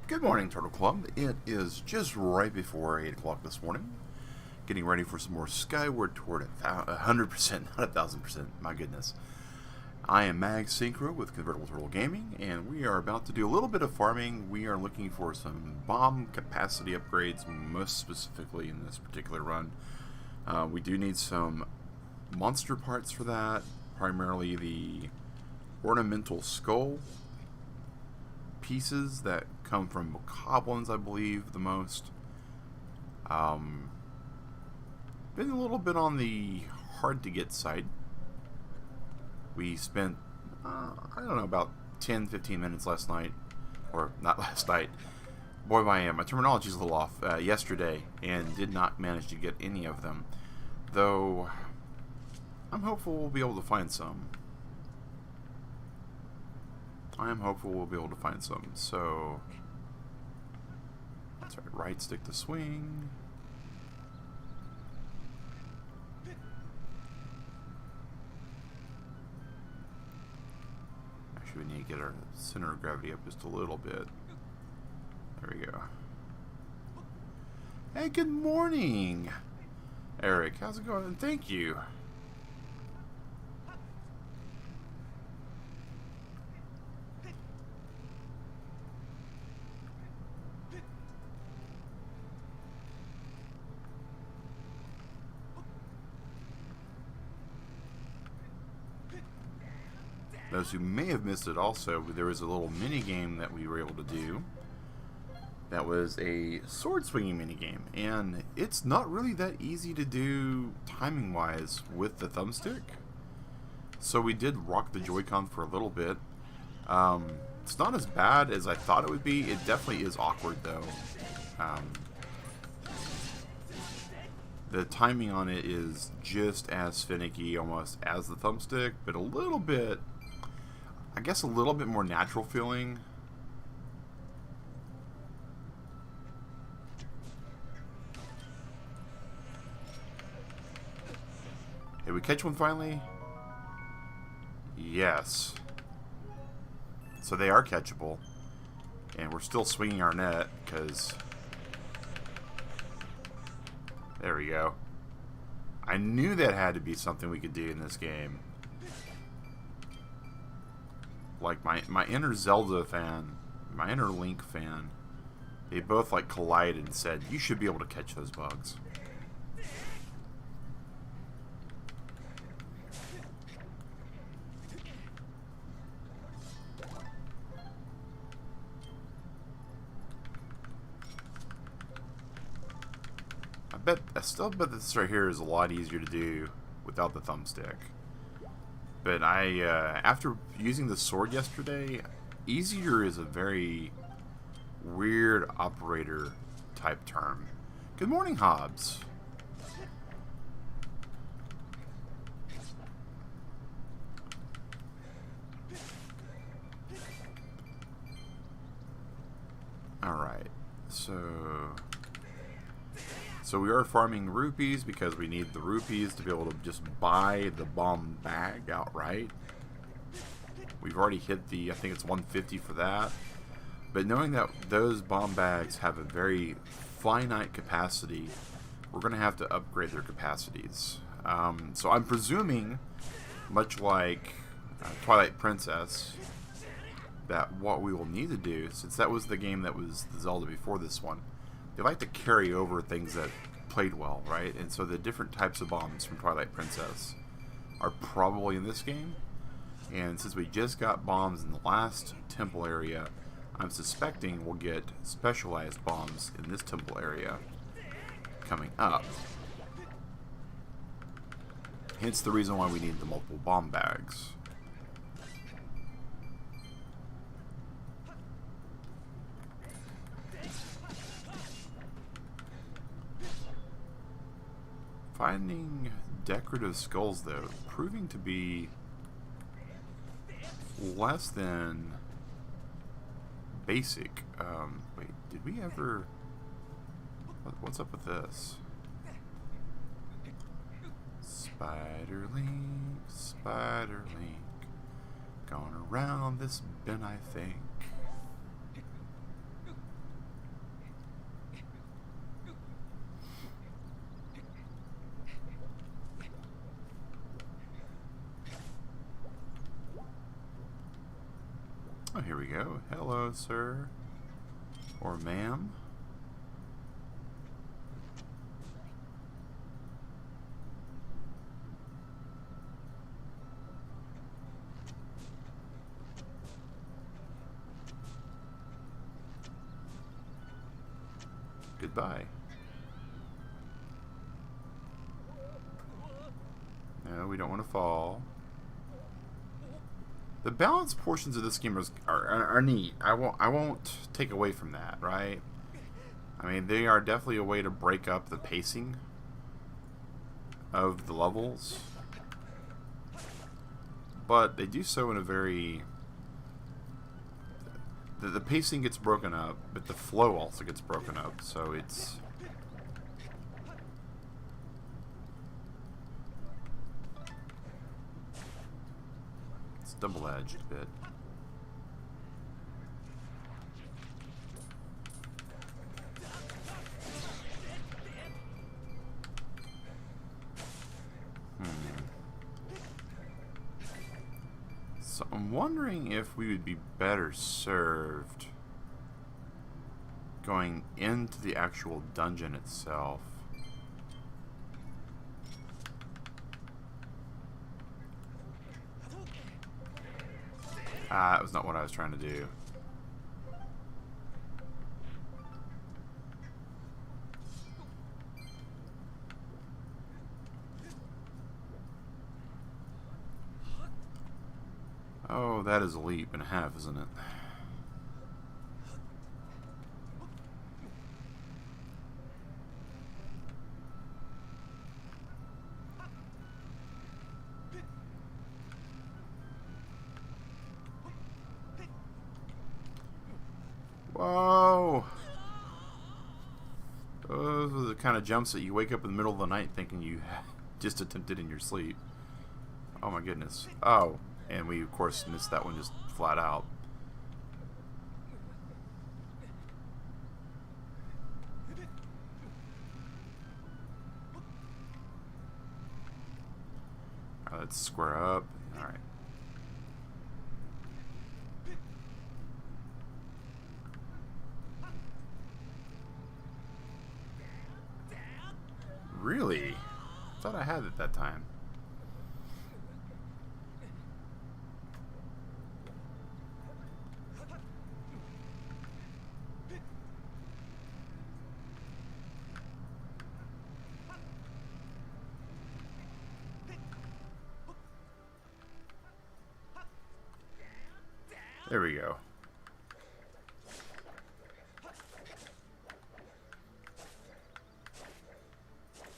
Good morning, Turtle Club. It is just right before 8 o'clock this morning. Getting ready for some more Skyward Sword at 100%, not 1000%. My goodness. I am Mag Synchro with Convertible Turtle Gaming, and we are about to do a little bit of farming. We are looking for some bomb capacity upgrades, most specifically in this particular run. We do need some monster parts for that, primarily the ornamental skull pieces that come from goblins, I believe, the most. Been a little bit on the hard to get side. We spent, I don't know, about 10-15 minutes last night, or not last night. Boy, my terminology is a little off. Yesterday, and did not manage to get any of them. Though, I'm hopeful we'll be able to find some. So, that's right stick to swing. Actually, we need to get our center of gravity up just a little bit. There we go. Hey, good morning, Eric. How's it going? Thank you. Those who may have missed it also, there was a little mini game that we were able to do. That was a sword swinging mini game, and it's not really that easy to do timing wise with the thumbstick. So we did rock the Joy-Con for a little bit. It's not as bad as I thought it would be. It definitely is awkward though. The timing on it is just as finicky almost as the thumbstick, but a little bit, I guess, a little bit more natural feeling. Did we catch one finally? Yes. So they are catchable. And we're still swinging our net because... There we go. I knew that had to be something we could do in this game. Like my inner Zelda fan, my inner Link fan, they both like collided and said, you should be able to catch those bugs. I still bet this right here is a lot easier to do without the thumbstick. But after using the sword yesterday, easier is a very weird operator type term. Good morning, Hobbs. Alright, so we are farming rupees because we need the rupees to be able to just buy the bomb bag outright. We've already hit the, I think it's 150 for that. But knowing that those bomb bags have a very finite capacity, we're going to have to upgrade their capacities. So I'm presuming, much like Twilight Princess, that what we will need to do, since that was the game that was the Zelda before this one, they like to carry over things that played well, right? And so the different types of bombs from Twilight Princess are probably in this game. And since we just got bombs in the last temple area, I'm suspecting we'll get specialized bombs in this temple area coming up. Hence the reason why we need the multiple bomb bags. Finding decorative skulls, though, proving to be less than basic. Wait, did we ever... What's up with this? Spider Link, going around this bend, I think. Oh, here we go. Hello, sir. Or ma'am. Goodbye. No, we don't want to fall. The balanced portions of this game are neat. I won't take away from that, right? I mean, they are definitely a way to break up the pacing of the levels, but they do so in a very... The pacing gets broken up, but the flow also gets broken up, so it's... double-edged a bit. So I'm wondering if we would be better served going into the actual dungeon itself. That was not what I was trying to do. Oh, that is a leap and a half, isn't it? Whoa! Those are the kind of jumps that you wake up in the middle of the night thinking you just attempted in your sleep. Oh my goodness. Oh, and we of course missed that one just flat out. Alright, let's square up. Alright. Really? Thought I had it that time. There we go.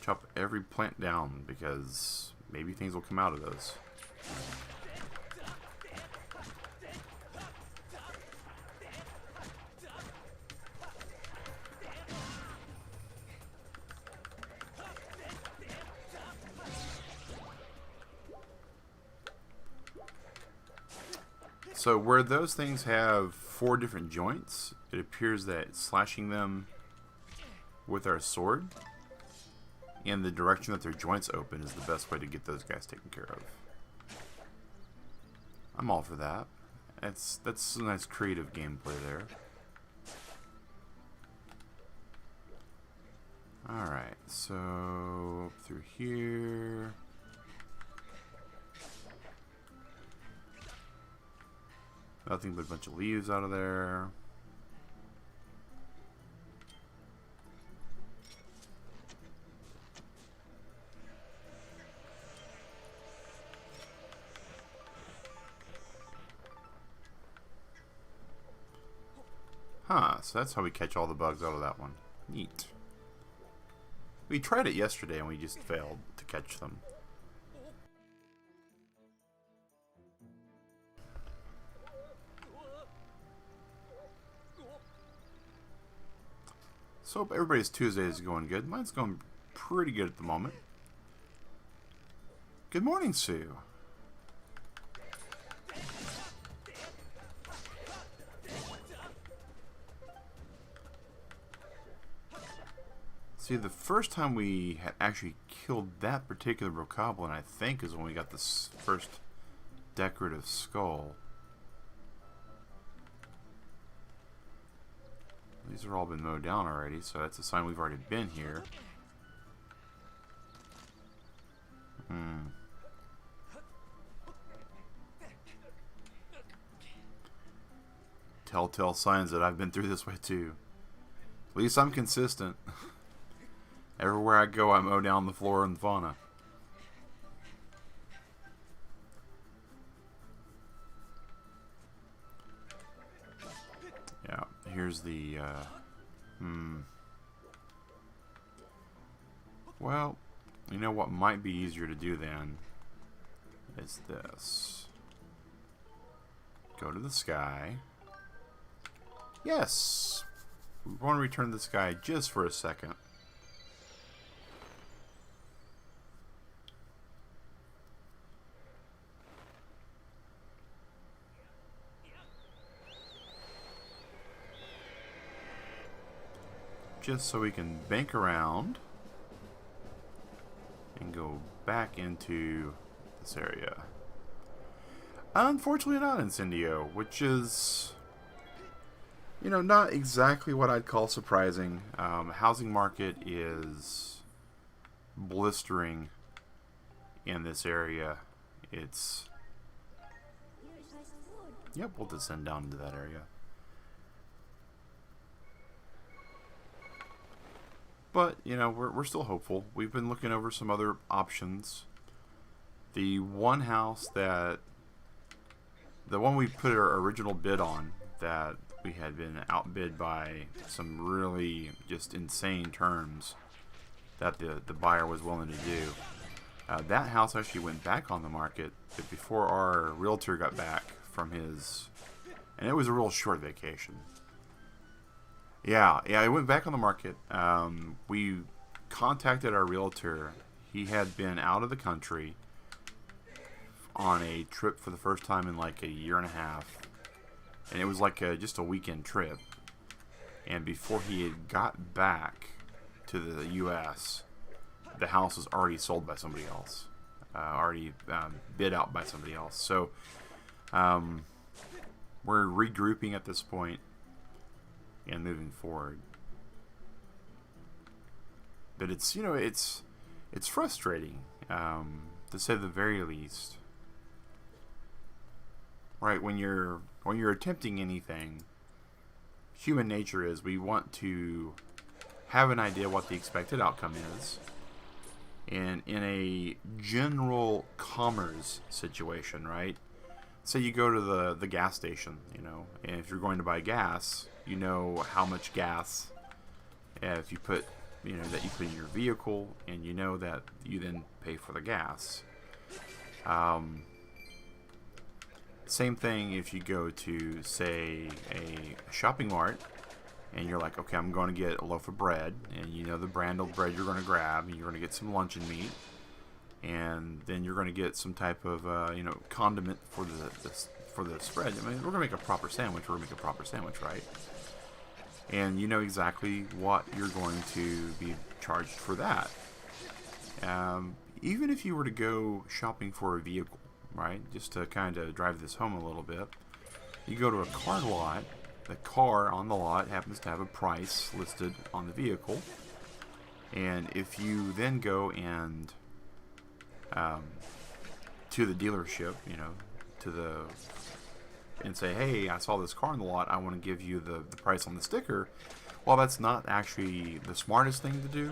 Chop every plant down because maybe things will come out of those. So where those things have 4 different joints, it appears that slashing them with our sword in the direction that their joints open is the best way to get those guys taken care of. I'm all for that. That's a nice creative gameplay there. Alright, so up through here. Nothing but a bunch of leaves out of there. Huh, so that's how we catch all the bugs out of that one. Neat. We tried it yesterday and we just failed to catch them. So hope everybody's Tuesday is going good. Mine's going pretty good at the moment. Good morning, Sue. See, the first time we had actually killed that particular bokoblin, I think, is when we got this first decorative skull. These have all been mowed down already, so that's a sign we've already been here. Telltale signs that I've been through this way too. At least I'm consistent. Everywhere I go, I mow down the flora and fauna. Yeah, here's the, Well, you know what might be easier to do then is this. Go to the sky. Yes! We want to return to the sky just for a second. Just so we can bank around and go back into this area. Unfortunately not Incendio, which is, you know, not exactly what I'd call surprising. Housing market is blistering in this area. It's... Yep, we'll descend down into that area. But, you know, we're still hopeful. We've been looking over some other options. The one house that... The one we put our original bid on, that we had been outbid by some really just insane terms that the buyer was willing to do. That house actually went back on the market before our realtor got back from his... And it was a real short vacation. Yeah, it went back on the market. We contacted our realtor. He had been out of the country on a trip for the first time in like a year and a half. And it was like just a weekend trip. And before he had got back to the U.S., the house was already sold by somebody else. Already bid out by somebody else. So we're regrouping at this point and moving forward. But it's, you know, it's frustrating, to say the very least. Right, when you're attempting anything, human nature is we want to have an idea what the expected outcome is. And in a general commerce situation, right? Say you go to the gas station, you know, and if you're going to buy gas, you know how much gas if you put, you know, that you put in your vehicle, and you know that you then pay for the gas. Same thing if you go to, say, a shopping mart, and you're like, okay, I'm going to get a loaf of bread, and you know the brand of bread you're going to grab, and you're going to get some luncheon meat, and then you're going to get some type of, you know, condiment for the spread. I mean, we're going to make a proper sandwich. We're going to make a proper sandwich, right? And you know exactly what you're going to be charged for that. Even if you were to go shopping for a vehicle, right? Just to kind of drive this home a little bit. You go to a car lot. The car on the lot happens to have a price listed on the vehicle. And if you then go and to the dealership, you know, and say, hey, I saw this car in the lot, I want to give you the price on the sticker. While that's not actually the smartest thing to do,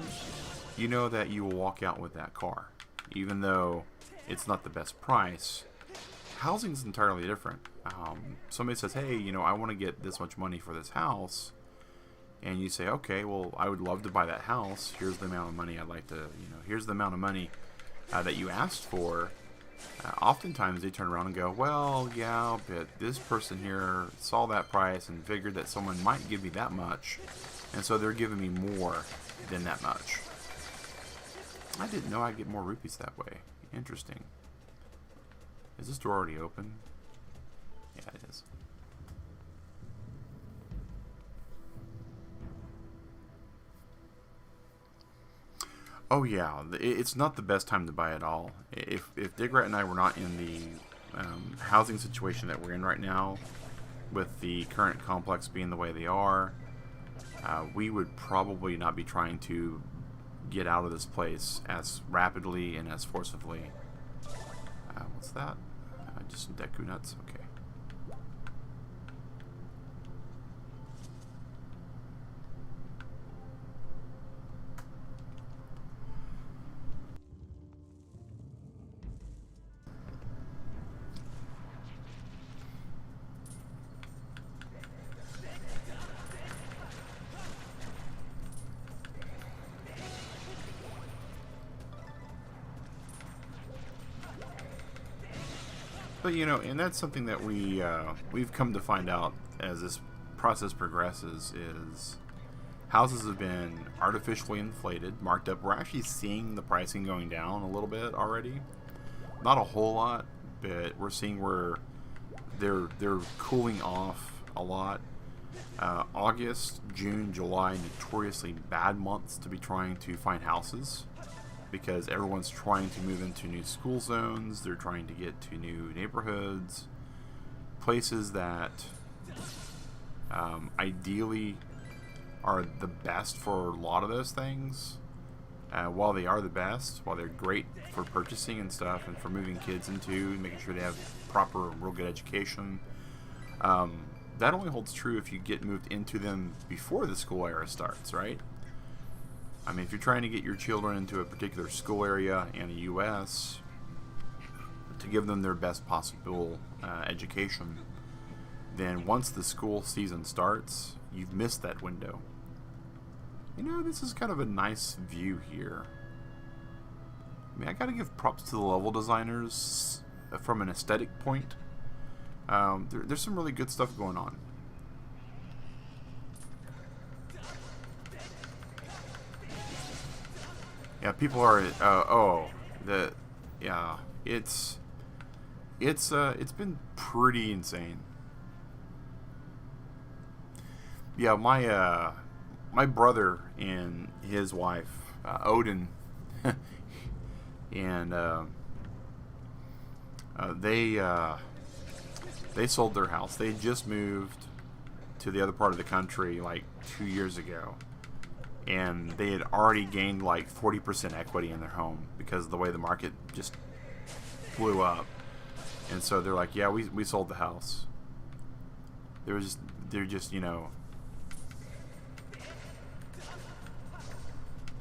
you know that you will walk out with that car. Even though it's not the best price, housing's entirely different. Somebody says, hey, you know, I want to get this much money for this house. And you say, okay, well, I would love to buy that house. Here's the amount of money I'd like to, you know, here's the amount of money that you asked for. Oftentimes they turn around and go, well, yeah, but this person here saw that price and figured that someone might give me that much, and so they're giving me more than that much. I didn't know I'd get more rupees that way. Interesting. Is this door already open? Yeah, it is. Oh yeah, it's not the best time to buy at all. If Digrat and I were not in the housing situation that we're in right now, with the current complex being the way they are, we would probably not be trying to get out of this place as rapidly and as forcibly. What's that? Just Deku nuts? Okay. But you know, and that's something that we've come to find out as this process progresses is houses have been artificially inflated, marked up. We're actually seeing the pricing going down a little bit already. Not a whole lot, but we're seeing where they're cooling off a lot. August, June, July, notoriously bad months to be trying to find houses, because everyone's trying to move into new school zones, they're trying to get to new neighborhoods, places that ideally are the best for a lot of those things. While they are the best, while they're great for purchasing and stuff and for moving kids into, making sure they have proper, real good education, that only holds true if you get moved into them before the school era starts, right? I mean, if you're trying to get your children into a particular school area in the U.S. to give them their best possible education, then once the school season starts, you've missed that window. You know, this is kind of a nice view here. I mean, I gotta give props to the level designers from an aesthetic point. There's some really good stuff going on. Yeah, people are. Yeah, it's been pretty insane. Yeah, my brother and his wife, Odin, and they sold their house. They just moved to the other part of the country like 2 years ago, and they had already gained like 40% equity in their home because of the way the market just blew up. And so they're like, yeah, we sold the house. They're just, you know,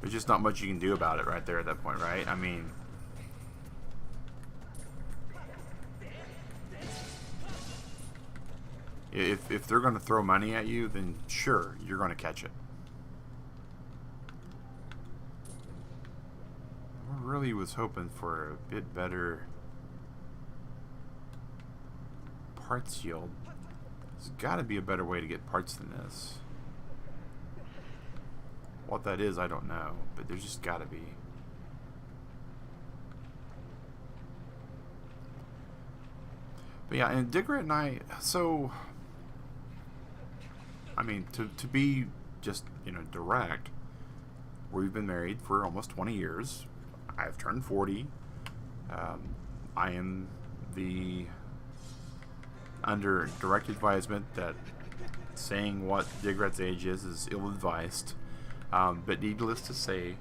there's just not much you can do about it right there at that point, right? I mean, if they're going to throw money at you, then sure, you're going to catch it. I really was hoping for a bit better parts yield. There's got to be a better way to get parts than this. What that is, I don't know, but there's just got to be. But yeah, and Digrat and I, so, I mean, to be just, you know, direct, we've been married for almost 20 years. I've turned 40. I am under direct advisement that saying what Digrat's age is ill-advised. But needless to say,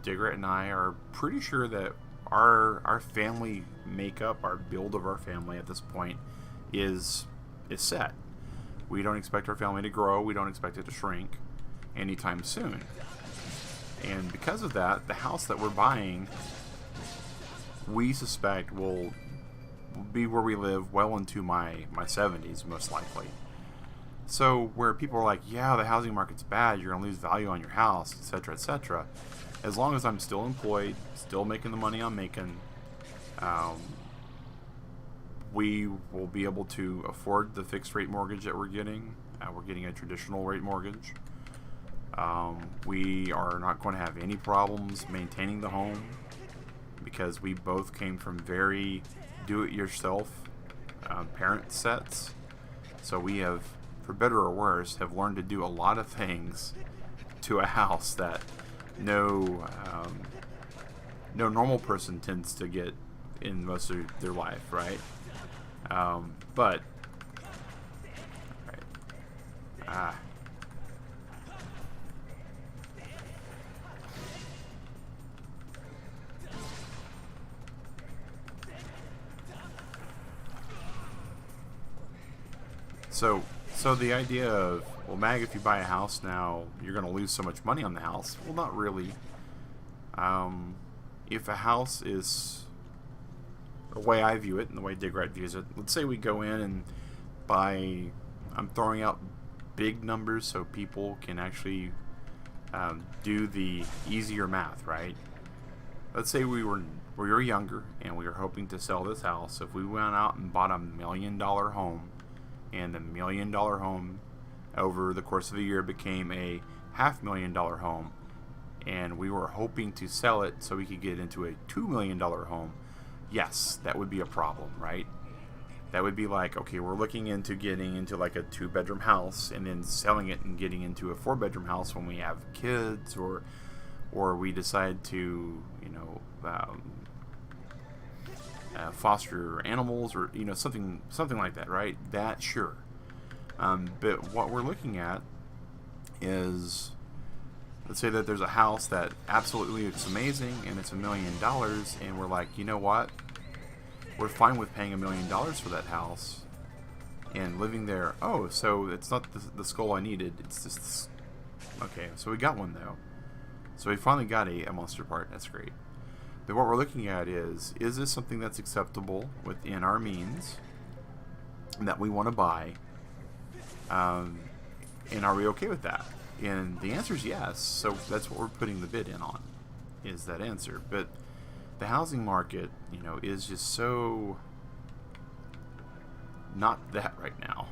Digrat and I are pretty sure that our family makeup, our build of our family at this point is set. We don't expect our family to grow. We don't expect it to shrink anytime soon. And because of that, the house that we're buying, we suspect will be where we live well into my 70s, most likely. So where people are like, yeah, the housing market's bad, you're going to lose value on your house, etc., etc. As long as I'm still employed, still making the money I'm making, we will be able to afford the fixed rate mortgage that we're getting. We're getting a traditional rate mortgage. We are not going to have any problems maintaining the home because we both came from very do-it-yourself parent sets. So we have, for better or worse, have learned to do a lot of things to a house that no normal person tends to get in most of their life, right? But right. So the idea of, well, Mag, if you buy a house now, you're going to lose so much money on the house. Well, not really. If a house is, the way I view it and the way Digrat views it, let's say we go in and buy, I'm throwing out big numbers so people can actually do the easier math, right? Let's say we were younger and we were hoping to sell this house. If we went out and bought a $1 million home, and the $1 million home over the course of a year became a $500,000 home, and we were hoping to sell it so we could get into a $2 million home, yes, that would be a problem, right? That would be like, okay, we're looking into getting into like a 2-bedroom house and then selling it and getting into a 4-bedroom house when we have kids, or we decide to, you know, foster animals, or, you know, something like that, right? That, sure. But what we're looking at is, let's say that there's a house that absolutely looks amazing and it's $1 million, and we're like, you know what? We're fine with paying $1 million for that house and living there. Oh, so it's not the skull I needed. It's just, okay, so we got one though. So we finally got a monster part. That's great. But what we're looking at is this something that's acceptable within our means that we want to buy? And are we okay with that? And the answer is yes. So that's what we're putting the bid in on, is that answer. But the housing market, you know, is just so not that right now.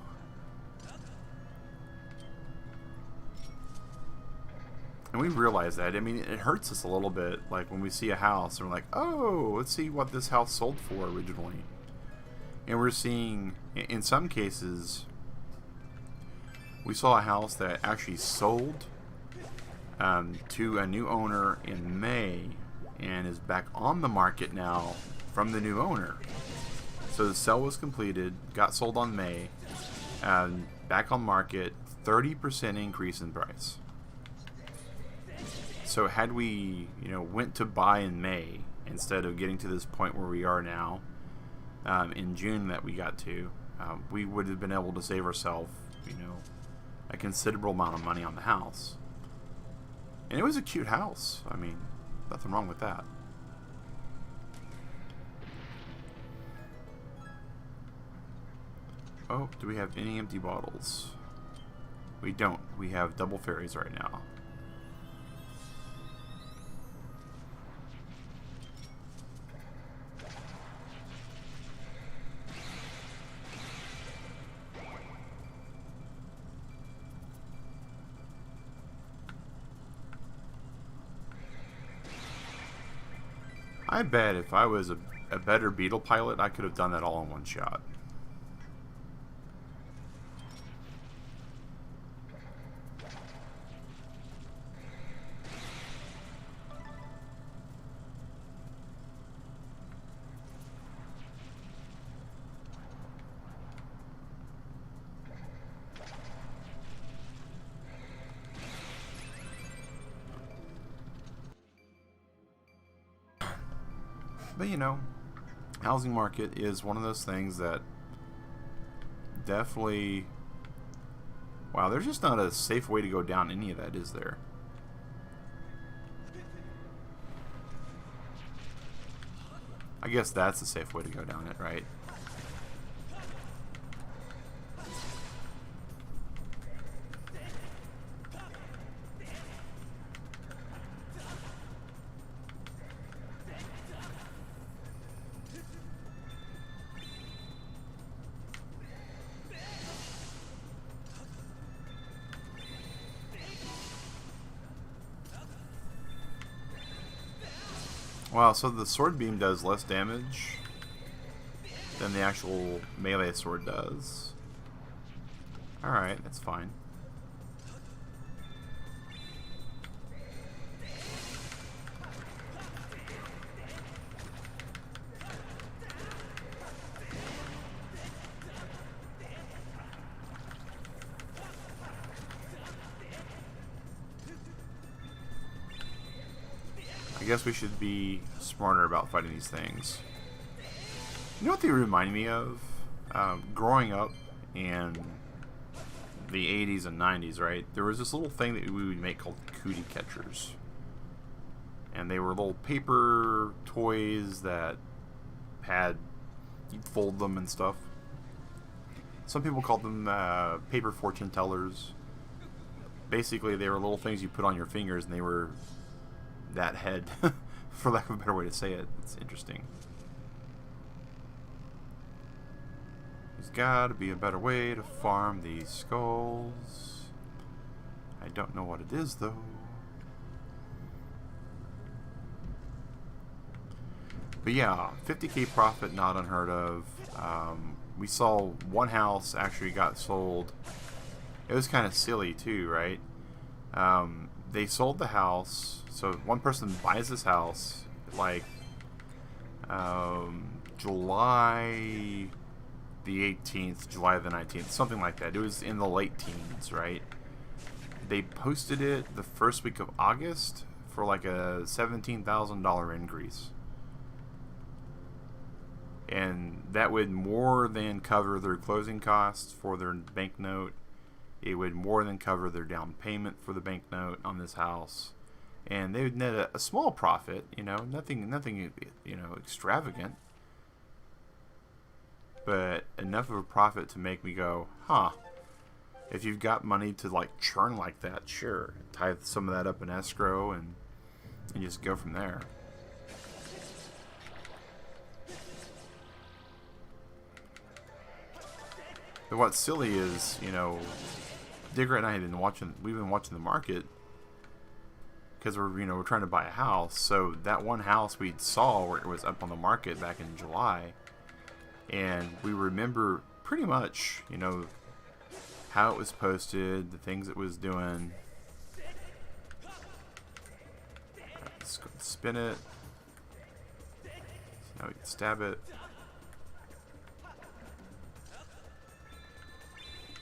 And we realize that. I mean, it hurts us a little bit, like when we see a house and we're like, oh, let's see what this house sold for originally. And we're seeing, in some cases, we saw a house that actually sold to a new owner in May and is back on the market now from the new owner. So the sale was completed, got sold on May, back on market, 30% increase in price. So had we, you know, went to buy in May instead of getting to this point where we are now, in June that we got to, we would have been able to save ourselves, you know, a considerable amount of money on the house. And it was a cute house. I mean, nothing wrong with that. Oh, do we have any empty bottles? We don't. We have double fairies right now. I bet if I was a better beetle pilot, I could have done that all in one shot. But, you know, housing market is one of those things that definitely, wow, there's just not a safe way to go down any of that, is there? I guess that's a safe way to go down it, right? Wow, so the sword beam does less damage than the actual melee sword does. Alright, that's fine. I guess we should be smarter about fighting these things. You know what they remind me of? Growing up and the 80s and 90s, right? There was this little thing that we would make called cootie catchers. And they were little paper toys that had, you'd fold them and stuff. Some people called them paper fortune tellers. Basically, they were little things you put on your fingers, and they were that head, for lack of a better way to say it. It's interesting. There's got to be a better way to farm these skulls. I don't know what it is, though. But yeah, 50k profit, not unheard of. We saw one house actually got sold. It was kind of silly too, right? They sold the house. So one person buys this house like July the 18th, July the 19th, something like that. It was in the late teens, right? They posted it the first week of August for like a $17,000 increase. And that would more than cover their closing costs for their banknote. It would more than cover their down payment for the banknote on this house. And they would net a small profit, you know, nothing, you know, extravagant. But enough of a profit to make me go, huh, if you've got money to like churn like that, sure, tie some of that up in escrow and just go from there. But what's silly is, you know, Digrat and I we've been watching the market because we're trying to buy a house. So that one house we saw where it was up on the market back in July, and we remember pretty much, you know, how it was posted, the things it was doing. Right, let's go spin it. Now we can stab it.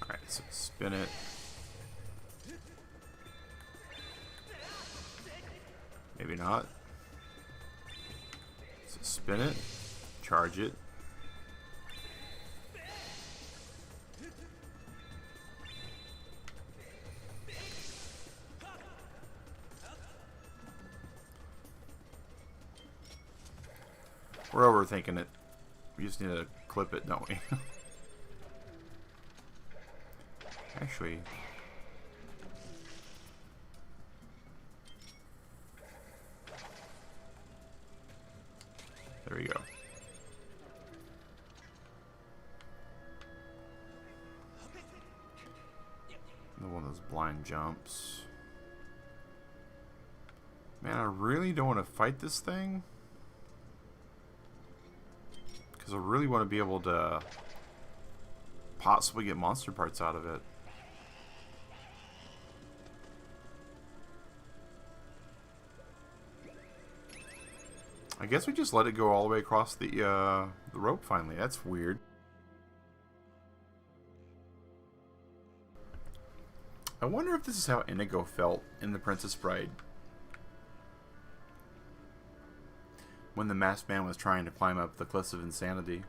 Alright, so spin it. Maybe not. So spin it. Charge it. We're overthinking it. We just need to clip it, don't we? Actually, there we go. Another one of those blind jumps. Man, I really don't want to fight this thing, because I really want to be able to possibly get monster parts out of it. I guess we just let it go all the way across the rope finally. That's weird. I wonder if this is how Inigo felt in The Princess Bride, when the masked man was trying to climb up the cliffs of insanity.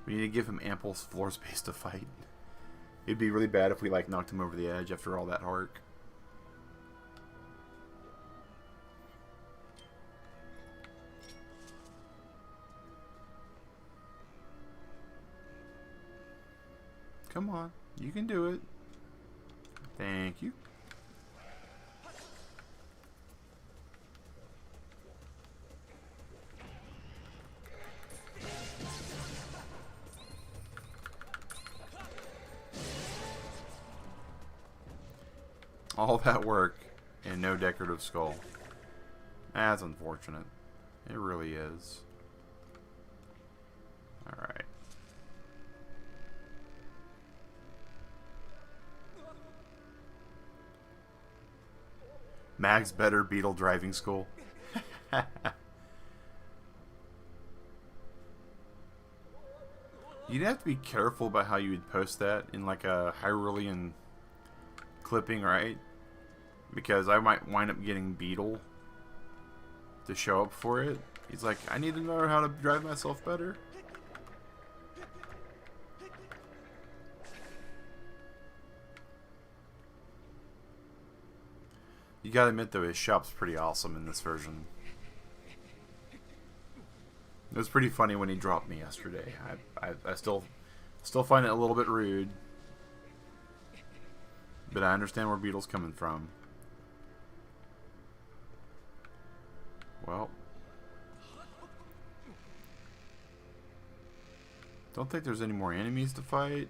We need to give him ample floor space to fight. It'd be really bad if we like knocked him over the edge after all that arc. Come on, you can do it. Thank you. All that work and no decorative skull. That's unfortunate. It really is. Alright. Mag's better beetle driving school. You'd have to be careful about how you would post that in like a Hyrulean clipping, right? Because I might wind up getting Beetle to show up for it, He's like, I need to know how to drive myself better. You gotta admit though, his shop's pretty awesome in this version. It was pretty funny when he dropped me yesterday. I still find it a little bit rude. But I understand where Beetle's coming from. Well. Don't think there's any more enemies to fight.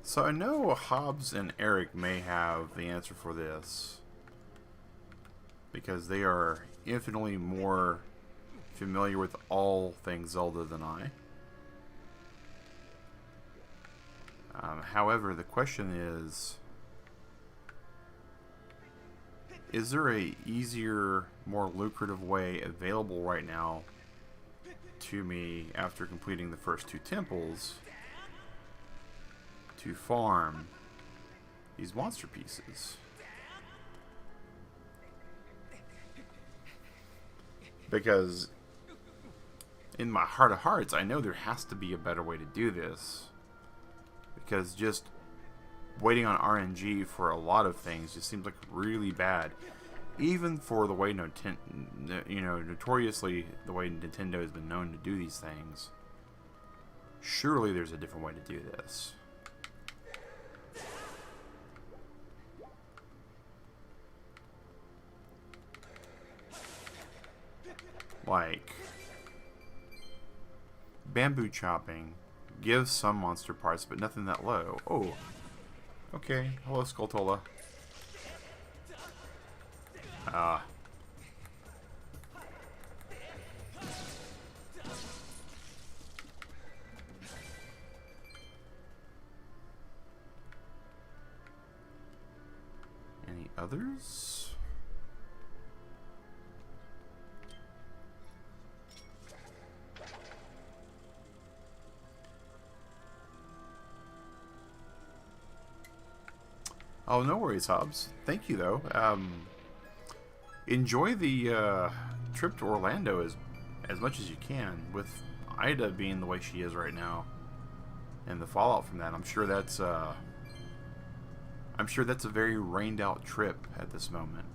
So I know Hobbs and Eric may have the answer for this, because they are infinitely more familiar with all things Zelda than I. However, the question is there a easier, more lucrative way available right now to me after completing the first 2 temples to farm these monster pieces? Because in my heart of hearts, I know there has to be a better way to do this. Because just waiting on RNG for a lot of things just seems like really bad. Even for the way notoriously the way Nintendo has been known to do these things. Surely there's a different way to do this. Like bamboo chopping gives some monster parts, but nothing that low. Oh, okay. Hello, Skulltola. Any others? Oh, no worries, Hobbs. Thank you, though. Enjoy the trip to Orlando as much as you can, with Ida being the way she is right now, and the fallout from that. I'm sure that's a very rained out trip at this moment.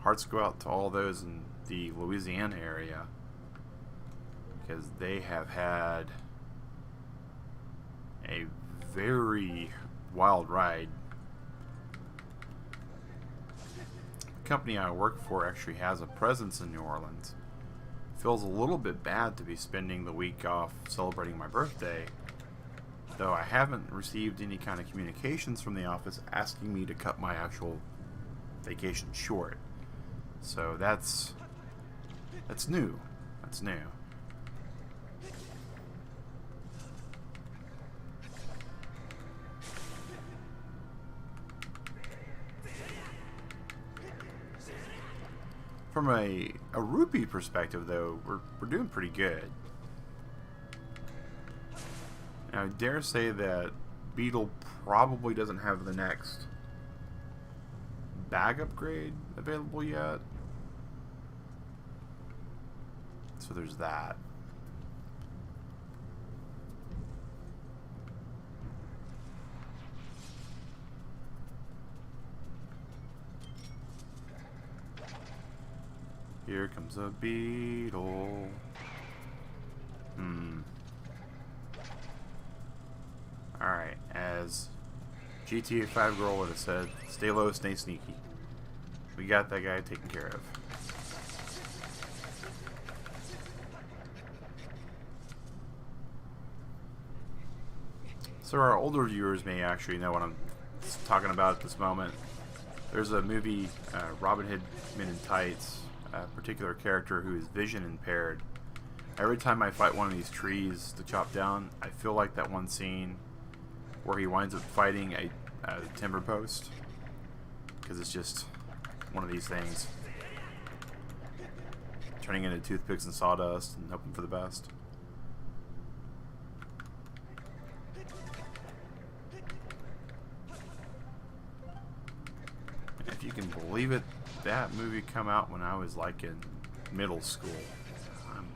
Hearts go out to all those in the Louisiana area, because they have had a very wild ride. The company I work for actually has a presence in New Orleans. Feels a little bit bad to be spending the week off celebrating my birthday, though I haven't received any kind of communications from the office asking me to cut my actual vacation short. So that's new. That's new. From a rupee perspective, though, we're doing pretty good. Now, I dare say that Beetle probably doesn't have the next bag upgrade available yet. So there's that. Here comes a beetle. Alright, as GTA 5 girl would have said, stay low, stay sneaky. We got that guy taken care of. So our older viewers may actually know what I'm talking about at this moment. There's a movie, Robin Hood Men in Tights, a particular character who is vision impaired. Every time I fight one of these trees to chop down, I feel like that one scene where he winds up fighting a timber post. Because it's just one of these things. Turning into toothpicks and sawdust and hoping for the best. If you can believe it, that movie come out when I was like in middle school. I'm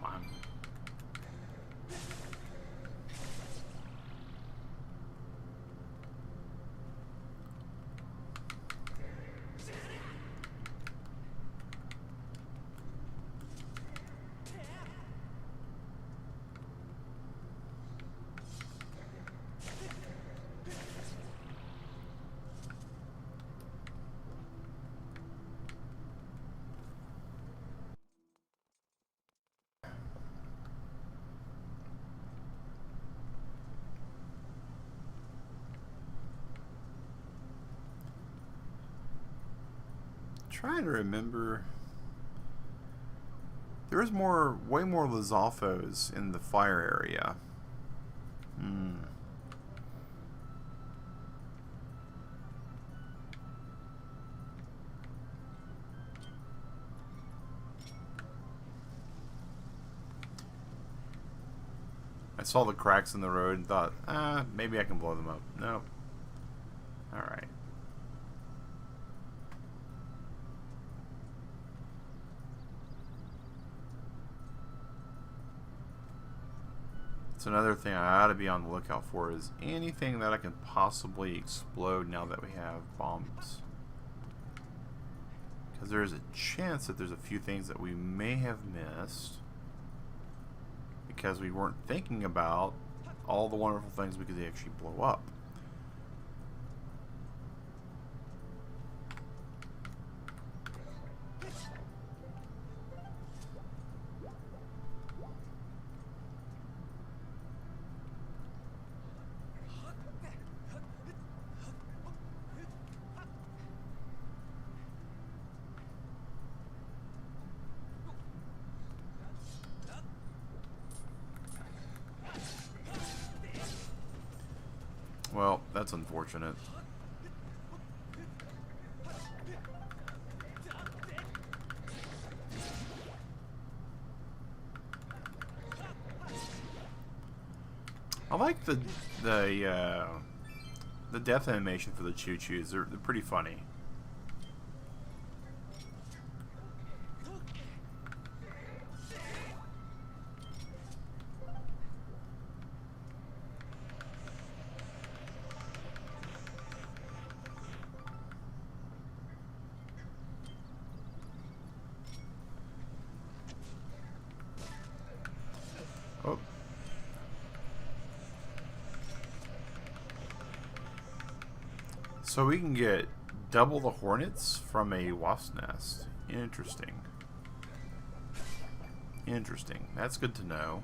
trying to remember. There was way more Lizalfos in the fire area. I saw the cracks in the road and thought, maybe I can blow them up. Nope. Alright. So another thing I ought to be on the lookout for is anything that I can possibly explode now that we have bombs. Because there's a chance that there's a few things that we may have missed because we weren't thinking about all the wonderful things we could actually blow up. Well, that's unfortunate. I like the death animation for the choo-choos. They're pretty funny. Oh. So we can get double the hornets from a wasp nest. Interesting. Interesting. That's good to know.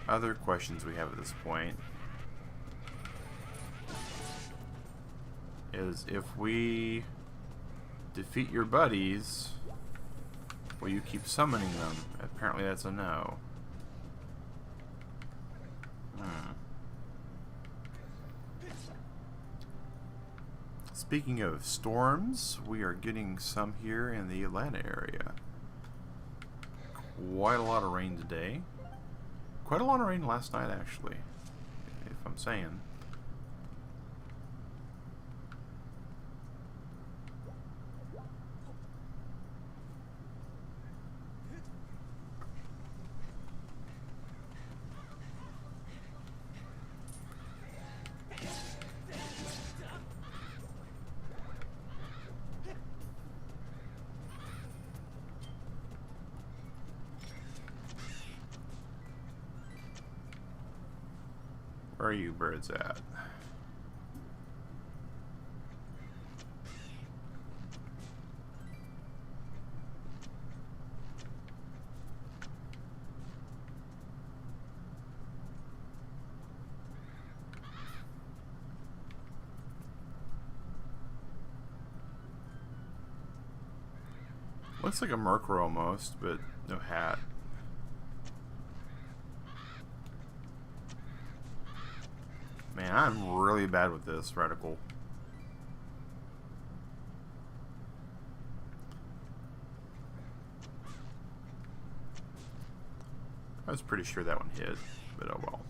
Other questions we have at this point is if we defeat your buddies, will you keep summoning them? Apparently that's a no. Speaking of storms, we are getting some here in the Atlanta area. Quite a lot of rain today. Quite a lot of rain last night, actually, if I'm saying. Where are you birds at? Looks like a Murkrow almost, but no hat. Man, I'm really bad with this reticle. I was pretty sure that one hit, but oh well.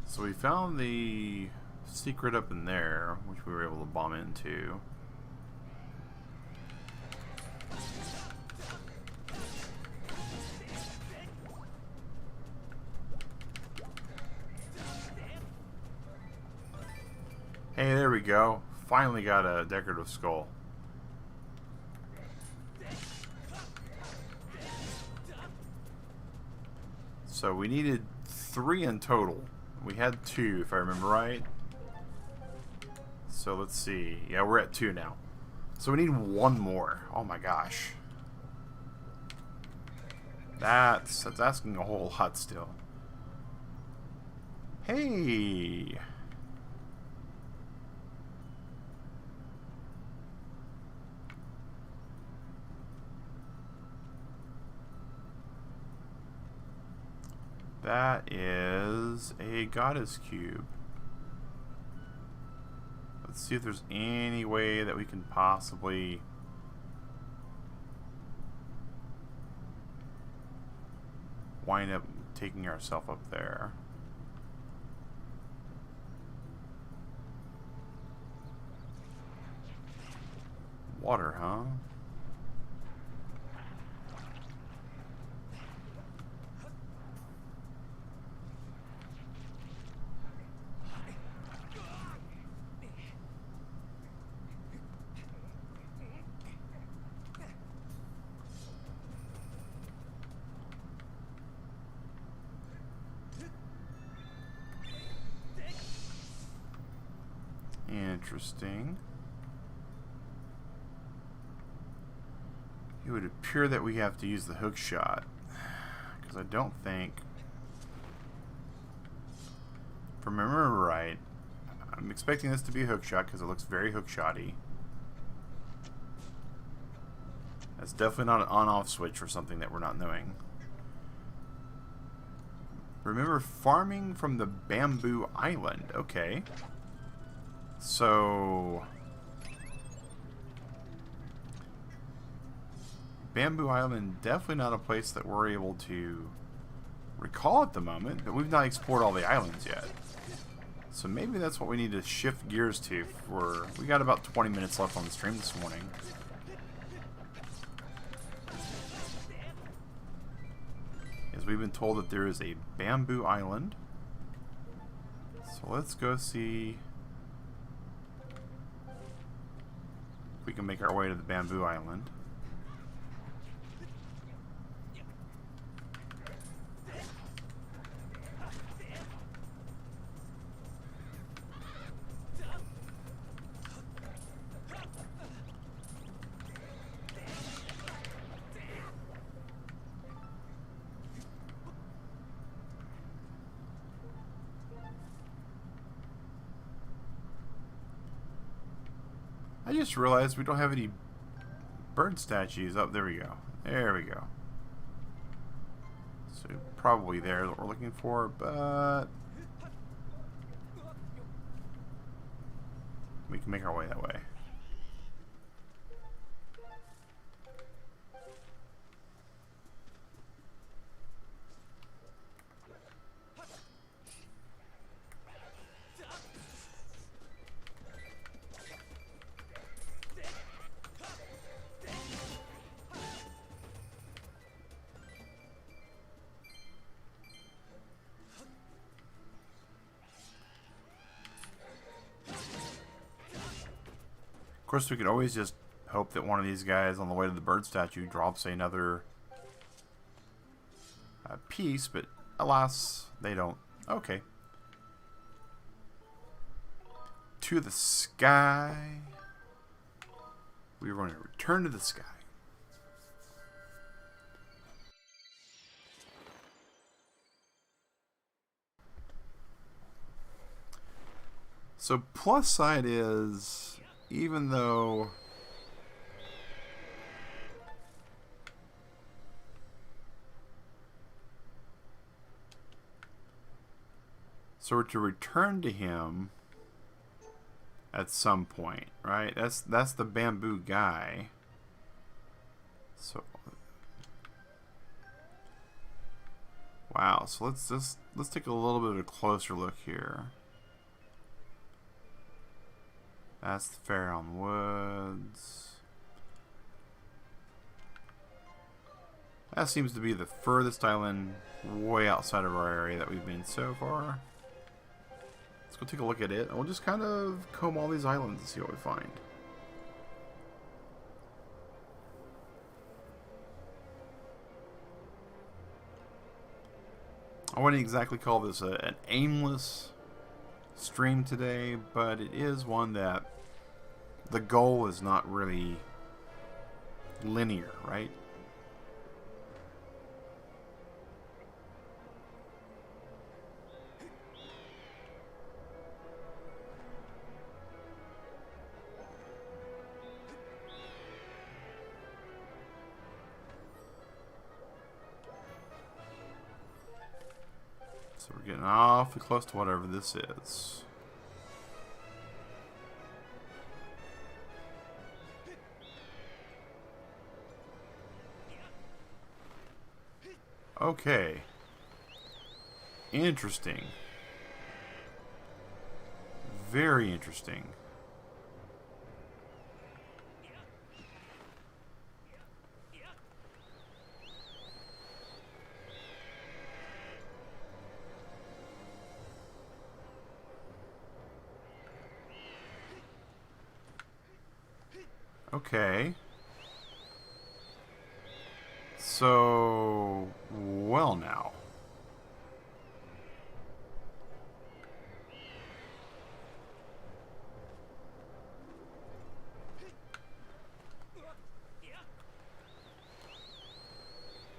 So we found the secret up in there, which we were able to bomb into. Hey, there we go. Finally got a decorative skull. So we needed 3 in total. We had 2, if I remember right. So let's see. Yeah, we're at 2 now. So we need 1 more. Oh my gosh. That's asking a whole lot still. Hey! That is a goddess cube. Let's see if there's any way that we can possibly wind up taking ourselves up there. Water, huh? Interesting. It would appear that we have to use the hook shot, because I don't think, if I remember right, I'm expecting this to be a hook shot because it looks very hook shotty. That's definitely not an on-off switch for something that we're not knowing. Remember farming from the Bamboo Island. Okay. So Bamboo Island, definitely not a place that we're able to recall at the moment, but we've not explored all the islands yet. So maybe that's what we need to shift gears to. We got about 20 minutes left on the stream this morning. As we've been told that there is a Bamboo Island. So let's go see if we can make our way to the Bamboo Island. I just realized we don't have any bird statues. Oh, there we go. There we go. So probably there that we're looking for, but we can make our way that way. Of course, we could always just hope that one of these guys on the way to the bird statue drops another piece, but alas, they don't. Okay. To the sky. We are going to return to the sky. So plus side is, even though so we're to return to him at some point, right? That's the bamboo guy. So wow, so let's take a little bit of a closer look here. That's the Fair on Woods. That seems to be the furthest island way outside of our area that we've been so far. Let's go take a look at it, and we'll just kind of comb all these islands and see what we find. I wouldn't exactly call this an aimless stream today, but it is one that the goal is not really linear, right? So we're getting awfully close to whatever this is. Okay. Interesting. Very interesting. Okay. So, well now.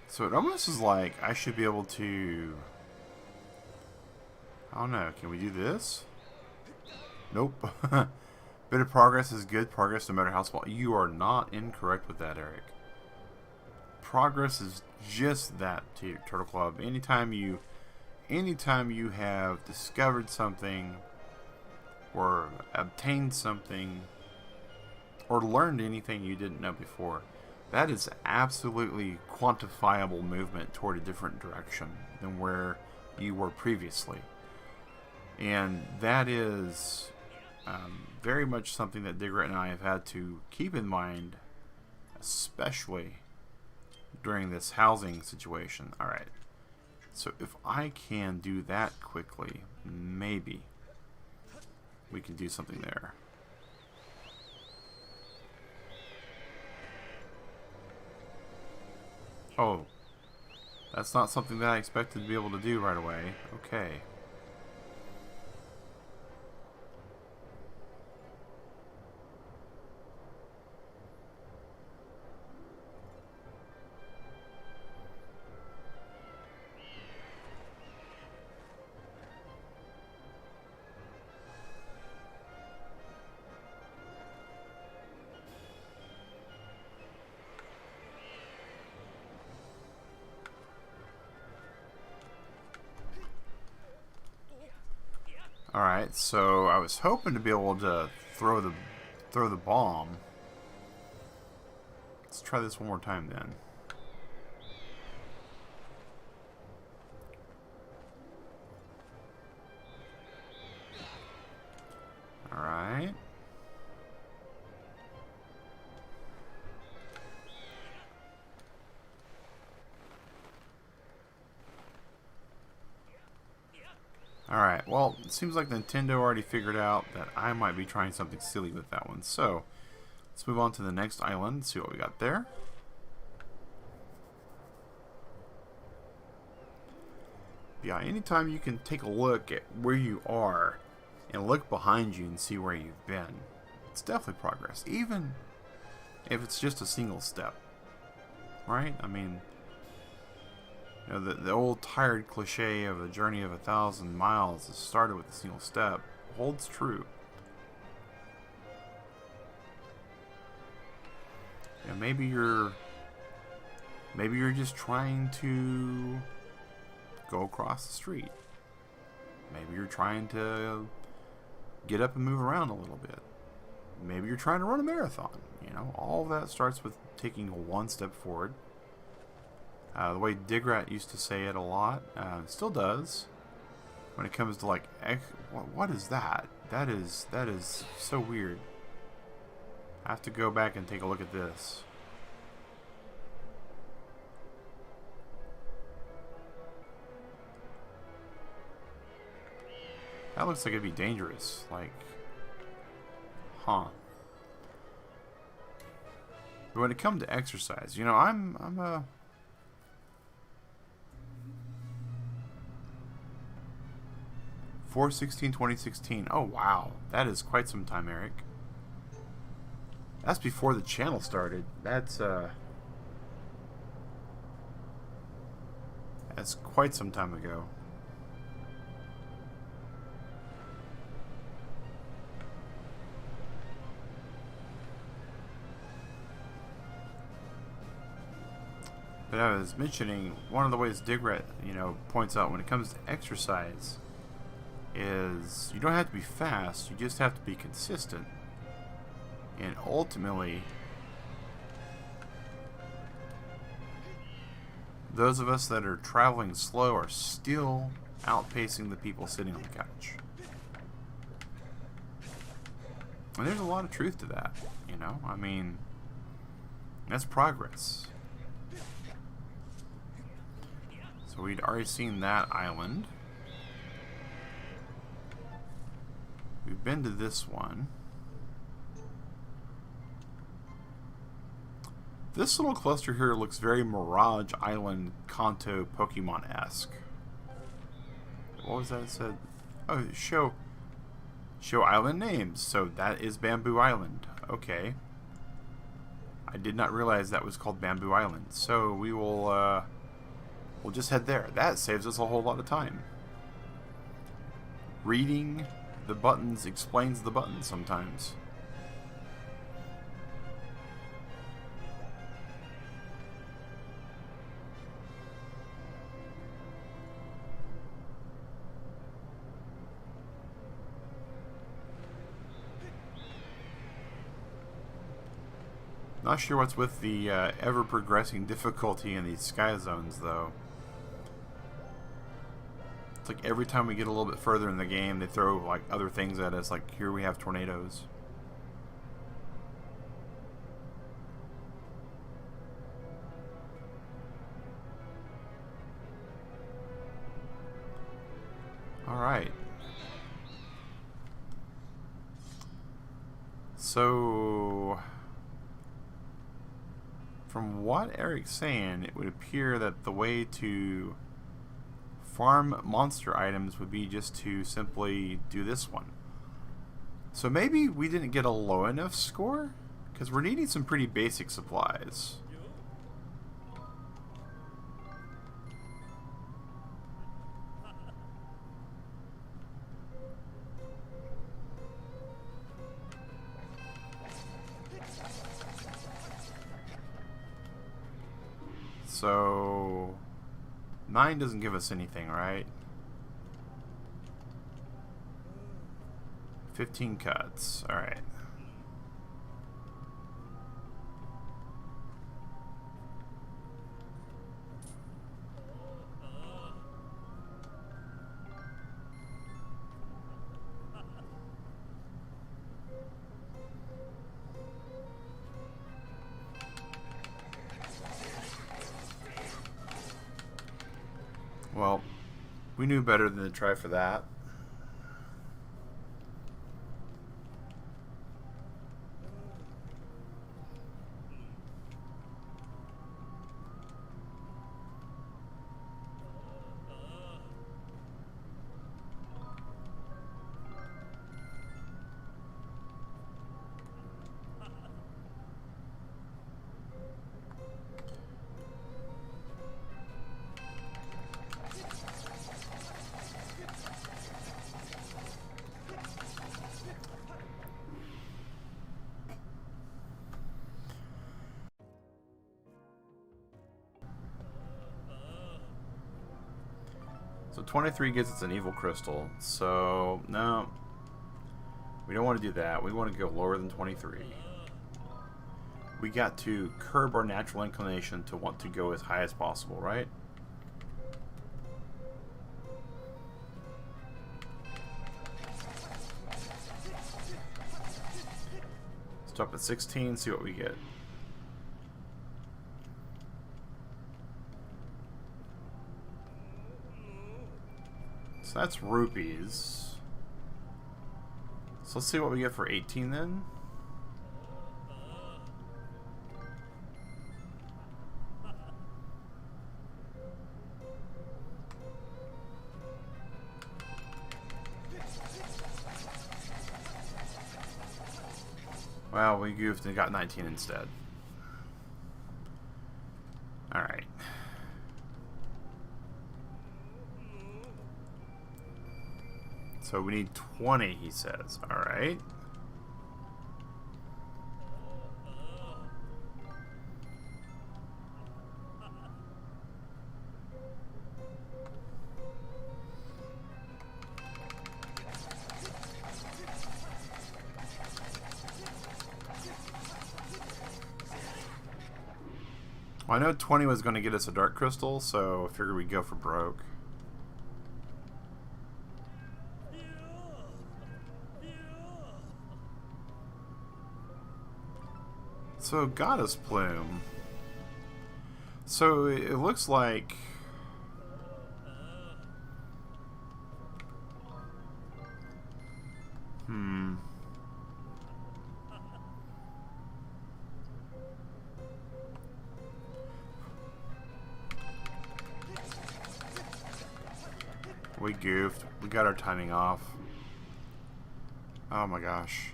So it almost is like I should be able to... I don't know, can we do this? Nope. Bit of progress is good progress no matter how small. You are not incorrect with that, Eric. Progress is just that to your Turtle Club. Anytime you have discovered something or obtained something or learned anything you didn't know before, that is absolutely quantifiable movement toward a different direction than where you were previously. And that is very much something that Digrat and I have had to keep in mind, especially during this housing situation. Alright, so if I can do that quickly, maybe we can do something there. Oh, that's not something that I expected to be able to do right away. Okay. Alright, so I was hoping to be able to throw the bomb. Let's try this one more time then. Alright. Alright, well, it seems like Nintendo already figured out that I might be trying something silly with that one. So, let's move on to the next island and see what we got there. Yeah, anytime you can take a look at where you are and look behind you and see where you've been, it's definitely progress. Even if it's just a single step. Right? I mean... You know, the old tired cliche of a journey of 1,000 miles that started with a single step holds true. You know, maybe you're just trying to go across the street. Maybe you're trying to get up and move around a little bit. Maybe you're trying to run a marathon. You know, all of that starts with taking one step forward. The way Digrat used to say it a lot, still does. When it comes to like, what is that? That is so weird. I have to go back and take a look at this. That looks like it'd be dangerous. Like, huh. But when it comes to exercise, you know, I'm a 4/16/2016. Oh wow, that is quite some time, Eric. That's before the channel started. That's quite some time ago. But I was mentioning, one of the ways Digrat, you know, points out when it comes to exercise is you don't have to be fast, you just have to be consistent. And ultimately, those of us that are traveling slow are still outpacing the people sitting on the couch. And there's a lot of truth to that, you know? I mean, that's progress. So we'd already seen that island. We've been to this one. This little cluster here looks very Mirage Island Kanto Pokemon-esque. What was that it said? Oh, show island names. So that is Bamboo Island. Okay. I did not realize that was called Bamboo Island. So we will we'll just head there. That saves us a whole lot of time. Reading the buttons explains the buttons sometimes. Not sure what's with the ever-progressing difficulty in these sky zones, though. It's like every time we get a little bit further in the game, they throw like other things at us. Like here we have tornadoes. All right. So, from what Eric's saying, it would appear that the way to farm monster items would be just to simply do this one. So maybe we didn't get a low enough score, because we're needing some pretty basic supplies. So 9 doesn't give us anything, right? 15 cuts. All right. Well, we knew better than to try for that. So 23 gets us an evil crystal. So, no. We don't want to do that. We want to go lower than 23. We got to curb our natural inclination to want to go as high as possible, right? Let's drop at 16, see what we get. So that's rupees. So let's see what we get for 18 then. Well, we goofed and got 19 instead. Alright. So we need 20, he says. Alright. Well, I know 20 was going to get us a dark crystal, so I figured we'd go for broke. So, Goddess Plume. So, it looks like... We goofed. We got our timing off. Oh my gosh.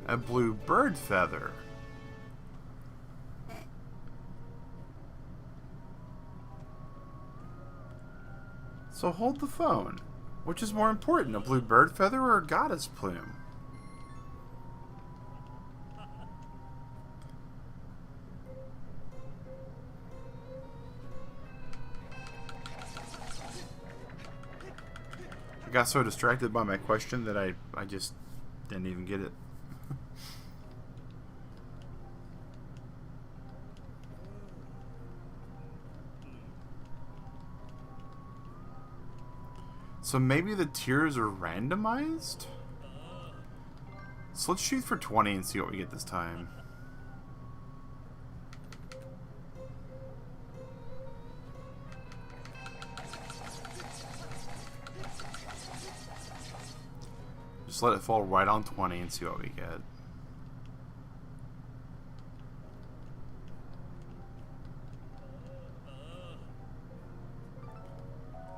A blue bird feather. So hold the phone. Which is more important, a blue bird feather or a goddess plume? I got so distracted by my question that I just didn't even get it. So maybe the tiers are randomized? So let's shoot for 20 and see what we get this time. Just let it fall right on 20 and see what we get.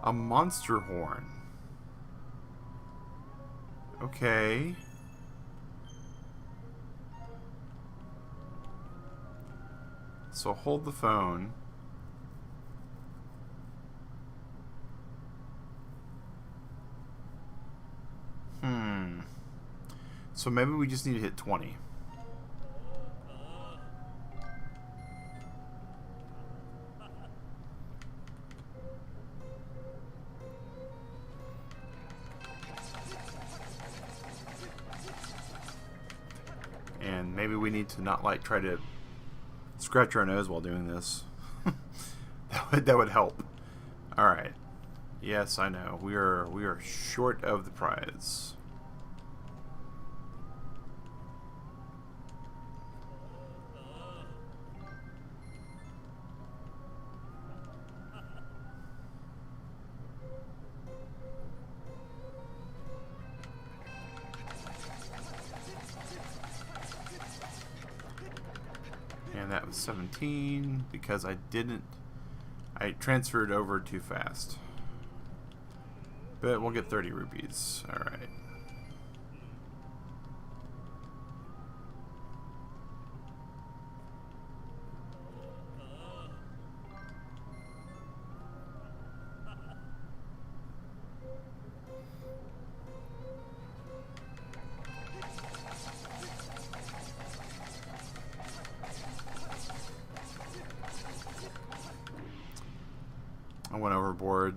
A monster horn. Okay. So hold the phone. So maybe we just need to hit 20. And maybe we need to not like try to scratch our nose while doing this. that would help. All right. Yes, I know. We are short of the prize. have 17 because I transferred over too fast. But we'll get 30 rupees. Alright. I went overboard.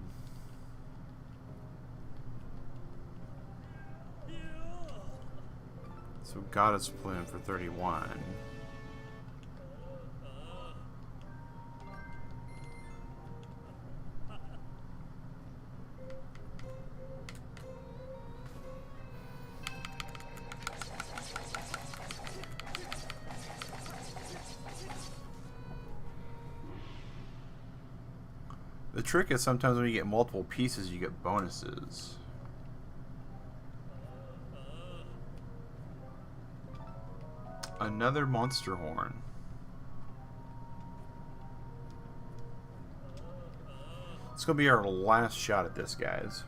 So Goddess Plume for 31. The trick is sometimes when you get multiple pieces, you get bonuses. Another monster horn. It's gonna be our last shot at this, guys.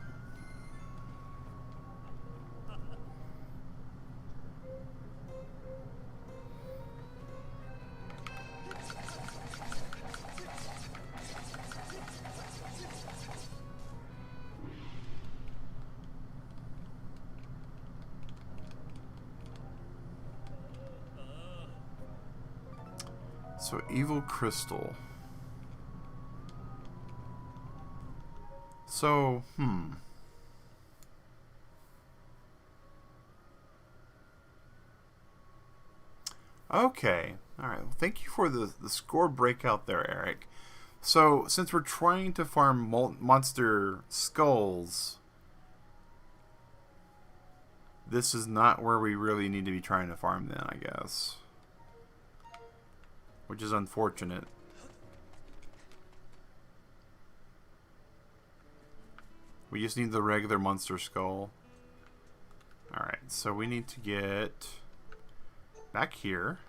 So, Evil Crystal. So, Okay. Alright. Well, thank you for the score breakout there, Eric. So, since we're trying to farm monster skulls, this is not where we really need to be trying to farm then, I guess. Which is unfortunate. We just need the regular monster skull. Alright, so we need to get back here.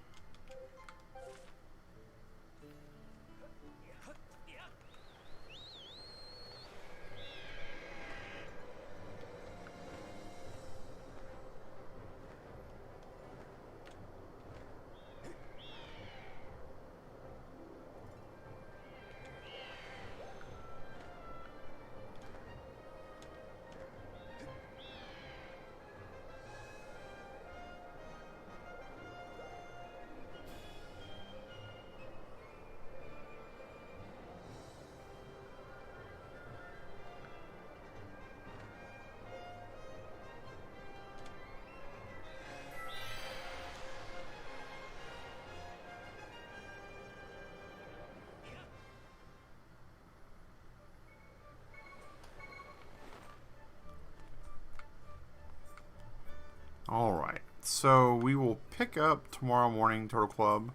Alright, so we will pick up tomorrow morning, Turtle Club,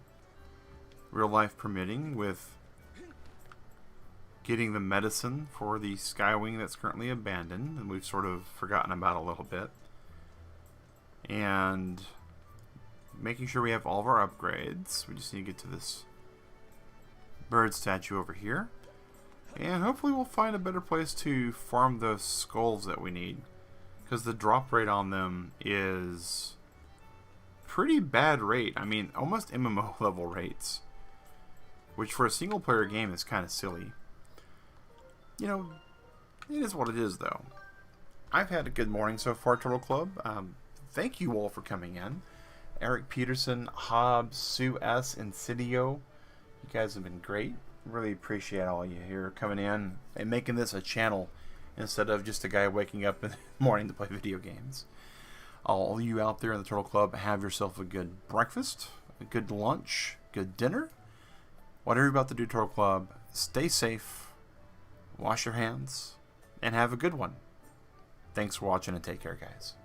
real life permitting, with getting the medicine for the Skywing that's currently abandoned, and we've sort of forgotten about a little bit, and making sure we have all of our upgrades. We just need to get to this bird statue over here, and hopefully we'll find a better place to farm those skulls that we need. Because the drop rate on them is pretty bad rate. I mean, almost MMO level rates. Which for a single player game is kind of silly. You know, it is what it is though. I've had a good morning so far, Turtle Club. Thank you all for coming in. Eric Peterson, Hobbs, Sue S, Insidio. You guys have been great. Really appreciate all you here coming in and making this a channel instead of just a guy waking up in the morning to play video games. All you out there in the Turtle Club, have yourself a good breakfast, a good lunch, good dinner. Whatever you're about to do, Turtle Club, stay safe, wash your hands, and have a good one. Thanks for watching and take care, guys.